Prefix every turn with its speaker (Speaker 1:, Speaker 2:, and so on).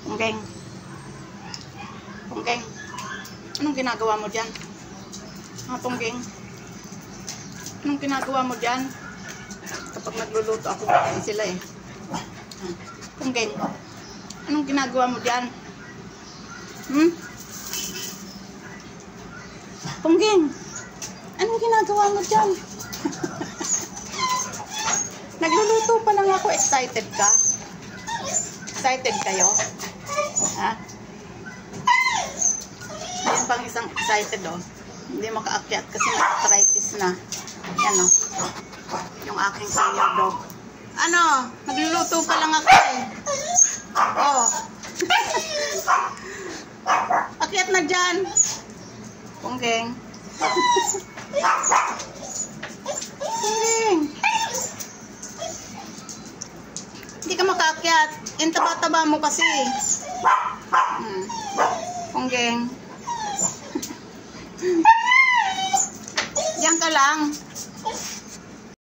Speaker 1: Punggeng. Punggeng. Anong ginagawa mo dyan? Punggeng. Anong ginagawa mo dyan? Kapag nagluluto ako, kain sila eh. Punggeng. Anong ginagawa mo dyan? Punggeng. Anong ginagawa mo dyan? Nagluluto pa lang ako. Excited ka? Excited kayo? Ha? Ayan pang isang excited oh. Hindi makaakyat kasi may-arthritis na. Yan oh. Yung aking senior dog. Ano? Nagluluto pa lang ako eh. Oh. Akyat na dyan. Punggeng. Punggeng. Hindi ka makaakyat. Yung taba-taba mo kasi. Punggeng. Diyan ka lang.